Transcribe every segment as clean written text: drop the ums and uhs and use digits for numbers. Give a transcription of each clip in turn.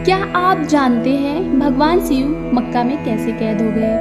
क्या आप जानते हैं भगवान शिव मक्का में कैसे कैद हो गए?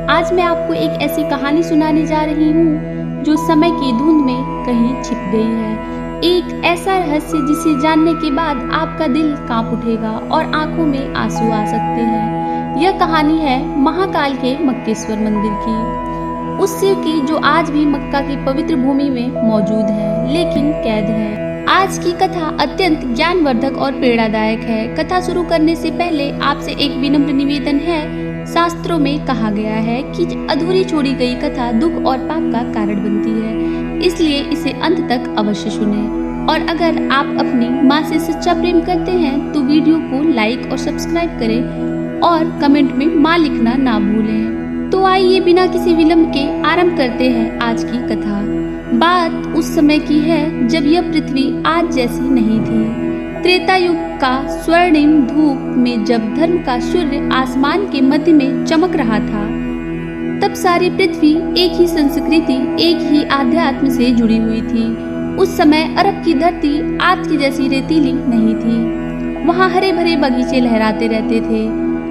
आज मैं आपको एक ऐसी कहानी सुनाने जा रही हूँ जो समय की धुंध में कहीं छिप गई है। एक ऐसा रहस्य जिसे जानने के बाद आपका दिल कांप उठेगा और आंखों में आंसू आ सकते हैं। यह कहानी है महाकाल के मक्केश्वर मंदिर की, उस शिव की जो आज भी मक्का की पवित्र भूमि में मौजूद है लेकिन कैद है। आज की कथा अत्यंत ज्ञानवर्धक और प्रेरणादायक है। कथा शुरू करने से पहले आपसे एक विनम्र निवेदन है। शास्त्रों में कहा गया है कि अधूरी छोड़ी गई कथा दुख और पाप का कारण बनती है, इसलिए इसे अंत तक अवश्य सुनें। और अगर आप अपनी माँ से सच्चा प्रेम करते हैं तो वीडियो को लाइक और सब्सक्राइब करें और कमेंट में माँ लिखना ना भूलें। तो आइए बिना किसी विलंब के आरंभ करते हैं आज की कथा। बात उस समय की है जब यह पृथ्वी आज जैसी नहीं थी। त्रेता युग का स्वर्णिम धूप में जब धर्म का सूर्य आसमान के मध्य में चमक रहा था, तब सारी पृथ्वी एक ही संस्कृति, एक ही आध्यात्म से जुड़ी हुई थी। उस समय अरब की धरती आज की जैसी रेतीली नहीं थी। वहाँ हरे भरे बगीचे लहराते रहते थे,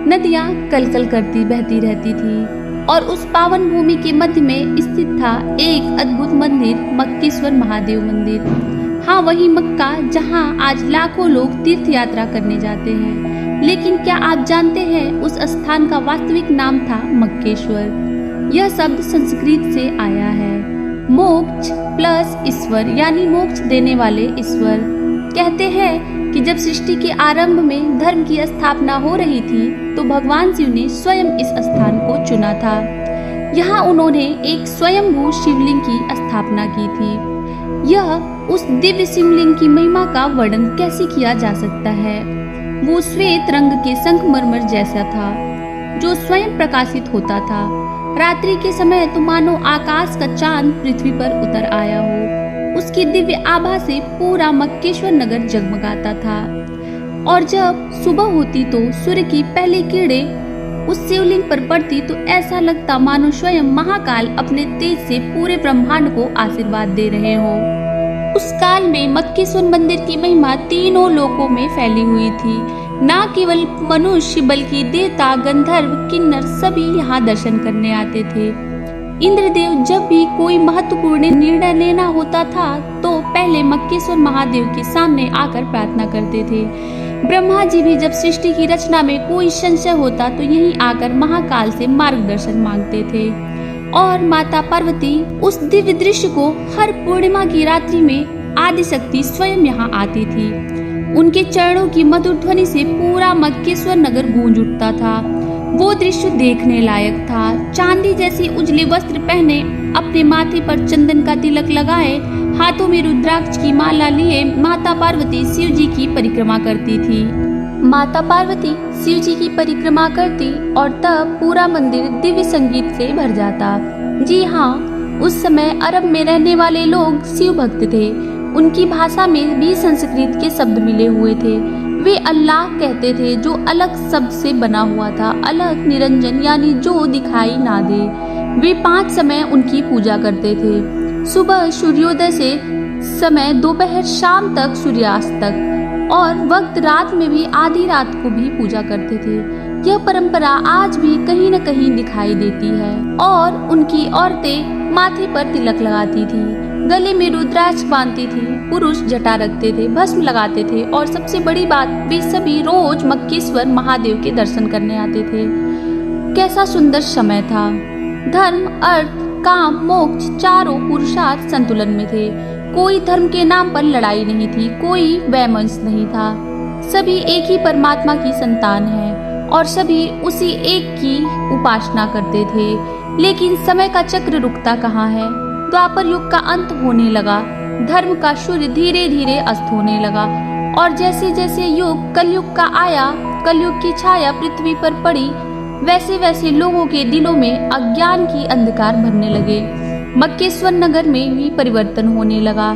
नदियाँ कलकल करती बहती रहती थी और उस पावन भूमि के मध्य में स्थित था एक अद्भुत मंदिर, मक्केश्वर महादेव मंदिर। हाँ, वही मक्का जहाँ आज लाखों लोग तीर्थ यात्रा करने जाते हैं। लेकिन क्या आप जानते हैं उस स्थान का वास्तविक नाम था मक्केश्वर। यह शब्द संस्कृत से आया है। मोक्ष प्लस ईश्वर यानी मोक्ष देने वाले ईश्वर। कहते हैं कि जब सृष्टि के आरंभ में धर्म की स्थापना हो रही थी तो भगवान शिव ने स्वयं इस स्थान को चुना था। यहाँ उन्होंने एक स्वयंभू शिवलिंग की स्थापना की थी। यह उस दिव्य शिवलिंग की महिमा का वर्णन कैसे किया जा सकता है। वो श्वेत रंग के संगमरमर जैसा था जो स्वयं प्रकाशित होता था। रात्रि के समय तो मानो आकाश का चांद पृथ्वी पर उतर आया हो। उसकी दिव्य आभा से पूरा मक्केश्वर नगर जगमगाता था और जब सुबह होती तो सूर्य की पहली किरणें उस शिवलिंग पर पड़ती तो ऐसा लगता मानो स्वयं महाकाल अपने तेज से पूरे ब्रह्मांड को आशीर्वाद दे रहे हो। उस काल में मक्केश्वर मंदिर की महिमा तीनों लोकों में फैली हुई थी। न केवल मनुष्य बल्कि देवता, गंधर्व, किन्नर सभी यहाँ दर्शन करने आते थे। इंद्रदेव जब भी कोई महत्वपूर्ण निर्णय लेना होता था तो पहले मक्केश्वर महादेव के सामने आकर प्रार्थना करते थे। ब्रह्मा जी भी जब सृष्टि की रचना में कोई संशय होता तो यहीं आकर महाकाल से मार्गदर्शन मांगते थे। और माता पार्वती उस दिव्य दृश्य को हर पूर्णिमा की रात्रि में आदिशक्ति स्वयं यहाँ आती थी। उनके चरणों की मधुर ध्वनि से पूरा मक्केश्वर नगर गूंज उठता था। वो दृश्य देखने लायक था। चांदी जैसी उजले वस्त्र पहने, अपने माथे पर चंदन का तिलक लगाए, हाथों में रुद्राक्ष की माला लिए माता पार्वती शिव जी की परिक्रमा करती थी। माता पार्वती शिव जी की परिक्रमा करती और तब पूरा मंदिर दिव्य संगीत से भर जाता। जी हाँ, उस समय अरब में रहने वाले लोग शिव भक्त थे। उनकी भाषा में भी संस्कृत के शब्द मिले हुए थे। वे अल्लाह कहते थे जो अलग शब्द से बना हुआ था। अलग निरंजन यानी जो दिखाई ना दे। वे 5 समय उनकी पूजा करते थे। सुबह सूर्योदय से समय, दोपहर शाम तक सूर्यास्त तक, और वक्त रात में भी आधी रात को भी पूजा करते थे। यह परंपरा आज भी कहीं न कहीं दिखाई देती है। और उनकी औरतें माथे पर तिलक लगाती थी, गले में रुद्राक्ष बांधती थी, पुरुष जटा रखते थे, भस्म लगाते थे और सबसे बड़ी बात, वे सभी रोज मक्केश्वर महादेव के दर्शन करने आते थे। कैसा सुंदर समय था। धर्म, अर्थ, काम, मोक्ष चारों पुरुषार्थ संतुलन में थे। कोई धर्म के नाम पर लड़ाई नहीं थी, कोई वैमनस्य नहीं था। सभी एक ही परमात्मा की संतान है और सभी उसी एक की उपासना करते थे। लेकिन समय का चक्र रुकता कहाँ है। द्वापर युग का अंत होने लगा। धर्म का सूर्य धीरे धीरे अस्त होने लगा और जैसे जैसे युग कलयुग का आया, कलयुग की छाया पृथ्वी पर पड़ी, वैसे वैसे लोगों के दिलों में अज्ञान की अंधकार भरने लगे। मक्केश्वर नगर में भी परिवर्तन होने लगा।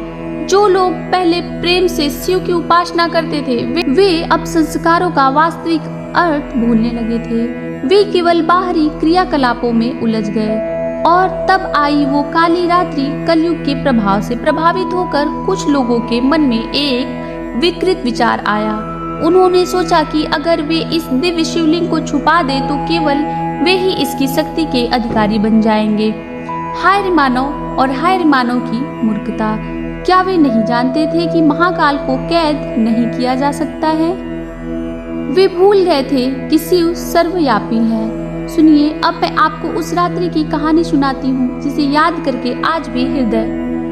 जो लोग पहले प्रेम से शिव की उपासना करते थे वे अब संस्कारों का वास्तविक अर्थ भूलने लगे थे। वे केवल बाहरी क्रियाकलापों में उलझ गए। और तब आई वो काली रात्रि। कलयुग के प्रभाव से प्रभावित होकर कुछ लोगों के मन में एक विकृत विचार आया। उन्होंने सोचा कि अगर वे इस दिव्य शिवलिंग को छुपा दे तो केवल वे ही इसकी शक्ति के अधिकारी बन जाएंगे। हाय रे मानव और हाय रे मानव की मूर्खता! क्या वे नहीं जानते थे कि महाकाल को कैद नहीं किया जा सकता है? वे भूल गए थे कि शिव सर्वव्यापी है। सुनिए, अब मैं आपको उस रात्रि की कहानी सुनाती हूँ जिसे याद करके आज भी हृदय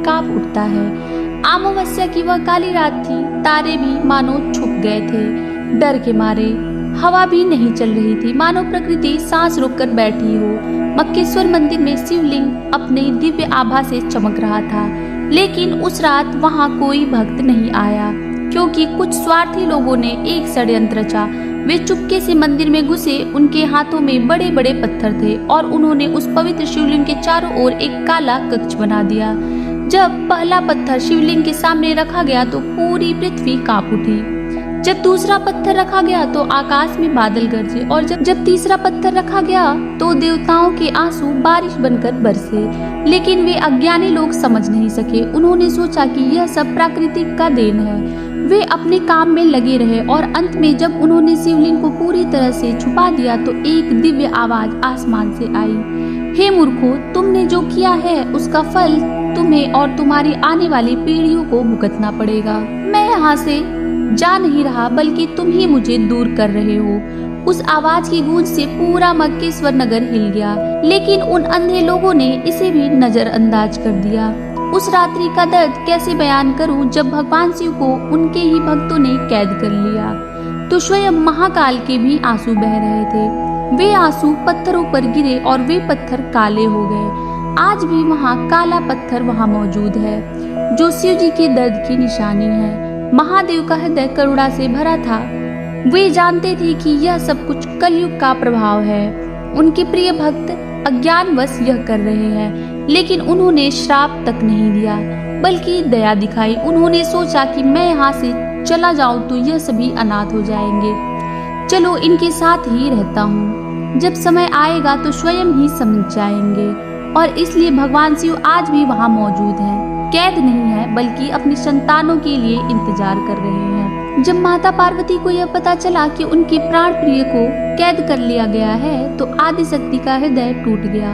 कांप उठता है। अमावस्या की वह काली रात थी। तारे भी मानो छुप गए थे डर के मारे। हवा भी नहीं चल रही थी, मानो प्रकृति सांस रोककर बैठी हो। मक्केश्वर मंदिर में शिवलिंग अपने दिव्य आभा से चमक रहा था, लेकिन उस रात वहां कोई भक्त नहीं आया, क्योंकि कुछ स्वार्थी लोगों ने एक षड्यंत्र रचा। वे चुपके से मंदिर में घुसे। उनके हाथों में बड़े बड़े पत्थर थे और उन्होंने उस पवित्र शिवलिंग के चारों ओर एक काला कक्ष बना दिया। जब पहला पत्थर शिवलिंग के सामने रखा गया तो पूरी पृथ्वी कांप उठी। जब दूसरा पत्थर रखा गया तो आकाश में बादल गरजे, और जब तीसरा पत्थर रखा गया तो देवताओं के आंसू बारिश बनकर बरसे। लेकिन वे अज्ञानी लोग समझ नहीं सके। उन्होंने सोचा कि यह सब प्राकृतिक का देन है। वे अपने काम में लगे रहे और अंत में जब उन्होंने शिवलिंग को पूरी तरह से छुपा दिया तो एक दिव्य आवाज आसमान से आई, हे मूर्खों, तुमने जो किया है उसका फल तुम्हें और तुम्हारी आने वाली पीढ़ियों को भुगतना पड़ेगा। मैं यहाँ से जा नहीं रहा, बल्कि तुम ही मुझे दूर कर रहे हो। उस आवाज की गूंज से पूरा मक्केश्वर नगर हिल गया, लेकिन उन अंधे लोगों ने इसे भी नजरअंदाज कर दिया। उस रात्रि का दर्द कैसे बयान करूं जब भगवान शिव को उनके ही भक्तों ने कैद कर लिया। तो स्वयं महाकाल के भी आंसू बह रहे थे। वे आंसू पत्थरों पर गिरे और वे पत्थर काले हो गए। आज भी वहाँ काला पत्थर वहाँ मौजूद है, जो शिव जी के दर्द की निशानी है। महादेव का हृदय करुणा से भरा था। वे जानते थे कि यह सब कुछ कलयुग का प्रभाव है। उनके प्रिय भक्त अज्ञानवश यह कर रहे हैं, लेकिन उन्होंने श्राप तक नहीं दिया, बल्कि दया दिखाई। उन्होंने सोचा कि मैं यहाँ से चला जाऊं तो यह सभी अनाथ हो जाएंगे। चलो इनके साथ ही रहता हूँ, जब समय आएगा तो स्वयं ही समझ जाएंगे। और इसलिए भगवान शिव आज भी वहाँ मौजूद हैं। कैद नहीं है, बल्कि अपनी संतानों के लिए इंतजार कर रहे हैं। जब माता पार्वती को यह पता चला कि उनके प्राण प्रिय को कैद कर लिया गया है तो आदिशक्ति का हृदय टूट गया।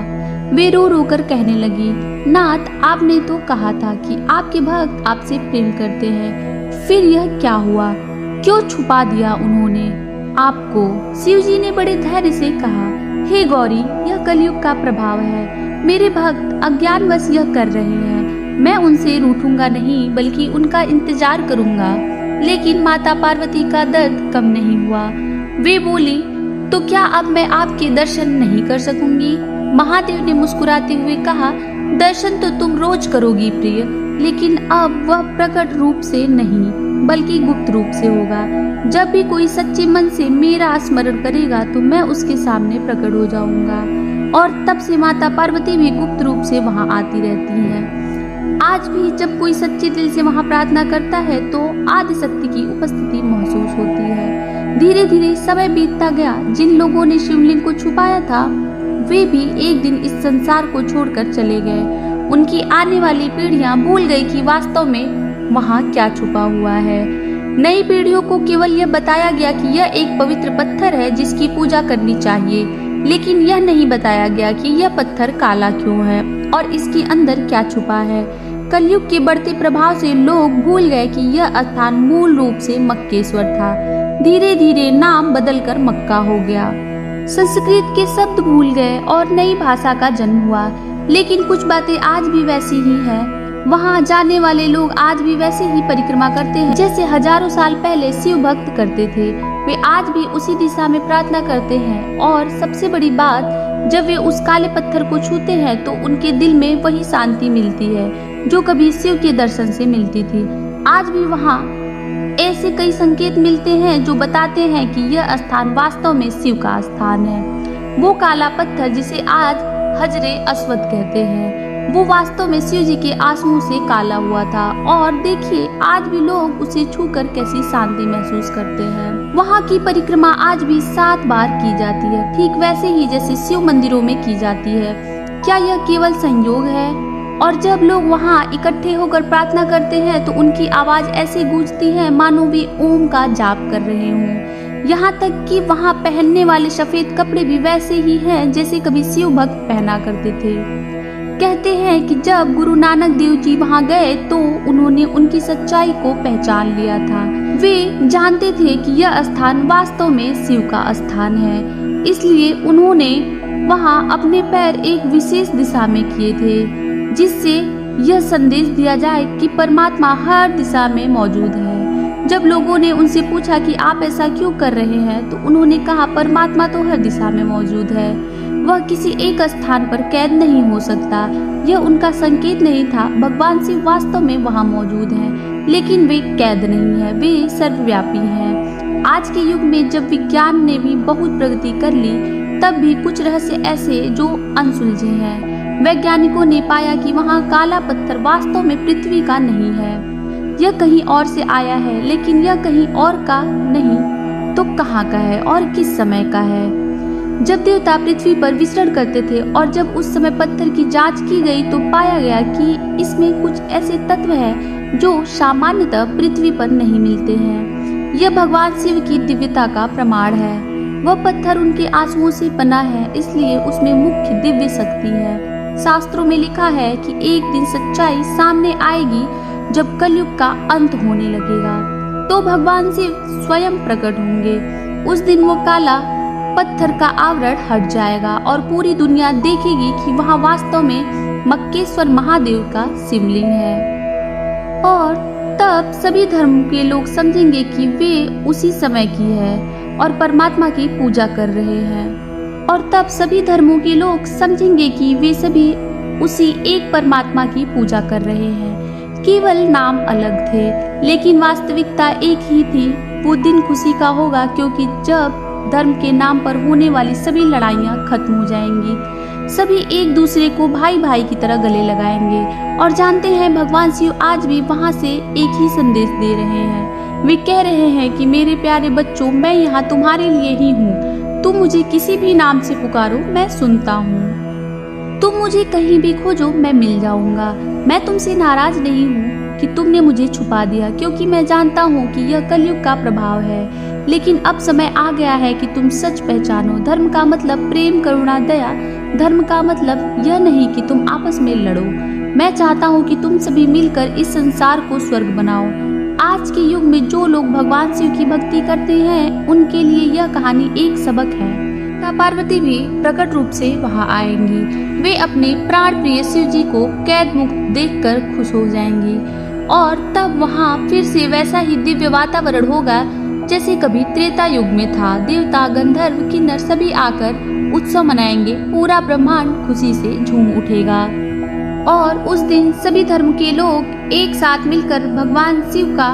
वे रो रो कर कहने लगी, नाथ, आपने तो कहा था कि आपके भक्त आपसे प्रेम करते हैं, फिर यह क्या हुआ? क्यों छुपा दिया उन्होंने आपको? शिव जी ने बड़े धैर्य से कहा, हे गौरी, यह कलयुग का प्रभाव है। मेरे भक्त अज्ञानवश यह कर रहे हैं। मैं उनसे रूठूंगा नहीं, बल्कि उनका इंतजार करूंगा। लेकिन माता पार्वती का दर्द कम नहीं हुआ। वे बोली, तो क्या अब मैं आपके दर्शन नहीं कर सकूंगी? महादेव ने मुस्कुराते हुए कहा, दर्शन तो तुम रोज करोगी प्रिय, लेकिन अब वह प्रकट रूप से नहीं, बल्कि गुप्त रूप से होगा। जब भी कोई सच्चे मन से मेरा स्मरण करेगा तो मैं उसके सामने प्रकट हो जाऊंगा। और तब से माता पार्वती भी गुप्त रूप से वहां आती रहती हैं। आज भी जब कोई सच्चे दिल से वहां प्रार्थना करता है तो आदिशक्ति की उपस्थिति महसूस होती है। धीरे धीरे समय बीतता गया। जिन लोगों ने शिवलिंग को छुपाया था वे भी एक दिन इस संसार को छोड़कर चले गए। उनकी आने वाली पीढ़ियां भूल गई कि वास्तव में वहां क्या छुपा हुआ है। नई पीढ़ियों को केवल यह बताया गया कि यह एक पवित्र पत्थर है जिसकी पूजा करनी चाहिए, लेकिन यह नहीं बताया गया कि यह पत्थर काला क्यों है और इसके अंदर क्या छुपा है। कलयुग के बढ़ते प्रभाव से लोग भूल गए कि यह स्थान मूल रूप से मक्केश्वर था। धीरे धीरे नाम बदलकर मक्का हो गया। संस्कृत के शब्द भूल गए और नई भाषा का जन्म हुआ, लेकिन कुछ बातें आज भी वैसी ही हैं। वहां जाने वाले लोग आज भी वैसे ही परिक्रमा करते हैं जैसे हजारों साल पहले शिव भक्त करते थे। वे आज भी उसी दिशा में प्रार्थना करते हैं और सबसे बड़ी बात, जब वे उस काले पत्थर को छूते हैं तो उनके दिल में वही शांति मिलती है जो कभी शिव के दर्शन से मिलती थी। आज भी वहाँ ऐसे कई संकेत मिलते हैं जो बताते हैं कि यह स्थान वास्तव में शिव का स्थान है। वो काला पत्थर जिसे आज हजरे अस्वद कहते हैं, वो वास्तव में शिव जी के आंसुओं से काला हुआ था। और देखिए, आज भी लोग उसे छूकर कैसी शांति महसूस करते हैं। वहाँ की परिक्रमा आज भी 7 बार की जाती है, ठीक वैसे ही जैसे शिव मंदिरों में की जाती है। क्या यह केवल संयोग है और जब लोग वहाँ इकट्ठे होकर प्रार्थना करते हैं तो उनकी आवाज ऐसे गूंजती है मानो वे ओम का जाप कर रहे हों। यहाँ तक कि वहाँ पहनने वाले सफेद कपड़े भी वैसे ही हैं जैसे कभी शिव भक्त पहना करते थे। कहते हैं कि जब गुरु नानक देव जी वहाँ गए तो उन्होंने उनकी सच्चाई को पहचान लिया था। वे जानते थे कि यह स्थान वास्तव में शिव का स्थान है, इसलिए उन्होंने वहाँ अपने पैर एक विशेष दिशा में किए थे जिससे यह संदेश दिया जाए कि परमात्मा हर दिशा में मौजूद है। जब लोगों ने उनसे पूछा कि आप ऐसा क्यों कर रहे हैं तो उन्होंने कहा, परमात्मा तो हर दिशा में मौजूद है, वह किसी एक स्थान पर कैद नहीं हो सकता। यह उनका संकेत नहीं था। भगवान शिव वास्तव में वहाँ मौजूद हैं, लेकिन वे कैद नहीं है, वे सर्वव्यापी हैं। आज के युग में जब विज्ञान ने भी बहुत प्रगति कर ली, तब भी कुछ रहस्य ऐसे जो अनसुलझे हैं। वैज्ञानिकों ने पाया कि वहाँ काला पत्थर वास्तव में पृथ्वी का नहीं है, यह कहीं और से आया है, लेकिन यह कहीं और का नहीं तो कहाँ का है और किस समय का है। जब देवता पृथ्वी पर विचरण करते थे और जब उस समय पत्थर की जांच की गई तो पाया गया कि इसमें कुछ ऐसे तत्व हैं जो सामान्यतः पृथ्वी पर नहीं मिलते हैं। यह भगवान शिव की दिव्यता का प्रमाण है। वह पत्थर उनके आंसुओं से बना है, इसलिए उसमें मुख्य दिव्य शक्ति है। शास्त्रों में लिखा है कि एक दिन सच्चाई सामने आएगी जब कलयुग का अंत होने लगेगा तो भगवान शिव स्वयं प्रकट होंगे। उस दिन वो काला पत्थर का आवरण हट जाएगा और पूरी दुनिया देखेगी कि वहाँ वास्तव में मक्केश्वर महादेव का शिवलिंग है। और तब सभी धर्म के लोग समझेंगे कि वे उसी समय की है और परमात्मा की पूजा कर रहे हैं। और तब सभी धर्मों के लोग समझेंगे कि वे सभी उसी एक परमात्मा की पूजा कर रहे हैं। केवल नाम अलग थे, लेकिन वास्तविकता एक ही थी। वो दिन खुशी का होगा क्योंकि जब धर्म के नाम पर होने वाली सभी लड़ाइयाँ खत्म हो जाएंगी। सभी एक दूसरे को भाई भाई की तरह गले लगाएंगे। और जानते हैं भगवान शिव आज भी वहाँ से एक ही संदेश दे रहे हैं। वे कह रहे हैं कि मेरे प्यारे बच्चों, मैं यहाँ तुम्हारे लिए ही हूँ। तुम मुझे किसी भी नाम से पुकारो, मैं सुनता हूँ। तुम मुझे कहीं भी खोजो, मैं मिल जाऊंगा। मैं तुमसे नाराज नहीं हूँ कि तुमने मुझे छुपा दिया, क्योंकि मैं जानता हूँ कि यह कलयुग का प्रभाव है। लेकिन अब समय आ गया है कि तुम सच पहचानो। धर्म का मतलब प्रेम, करुणा, दया। धर्म का मतलब यह नहीं कि तुम आपस में लड़ो। मैं चाहता हूँ कि तुम सभी मिलकर इस संसार को स्वर्ग बनाओ। आज के युग में जो लोग भगवान शिव की भक्ति करते हैं उनके लिए यह कहानी एक सबक है। पार्वती भी प्रकट रूप से वहां आएंगी। वे अपने प्राण प्रिय शिव जी को कैद मुक्त देखकर खुश हो जाएंगी और तब वहां फिर से वैसा ही दिव्य वातावरण होगा जैसे कभी त्रेता युग में था। देवता, गंधर्व, किन्नर सभी आकर उत्सव मनाएंगे। पूरा ब्रह्मांड खुशी से झूम उठेगा और उस दिन सभी धर्म के लोग एक साथ मिलकर भगवान शिव का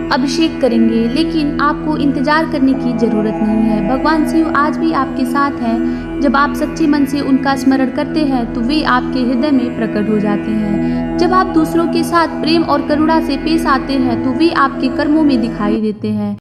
अभिषेक करेंगे। लेकिन आपको इंतजार करने की जरूरत नहीं है। भगवान शिव आज भी आपके साथ हैं। जब आप सच्चे मन से उनका स्मरण करते हैं तो वे आपके हृदय में प्रकट हो जाते हैं। जब आप दूसरों के साथ प्रेम और करुणा से पेश आते हैं तो वे आपके कर्मों में दिखाई देते हैं।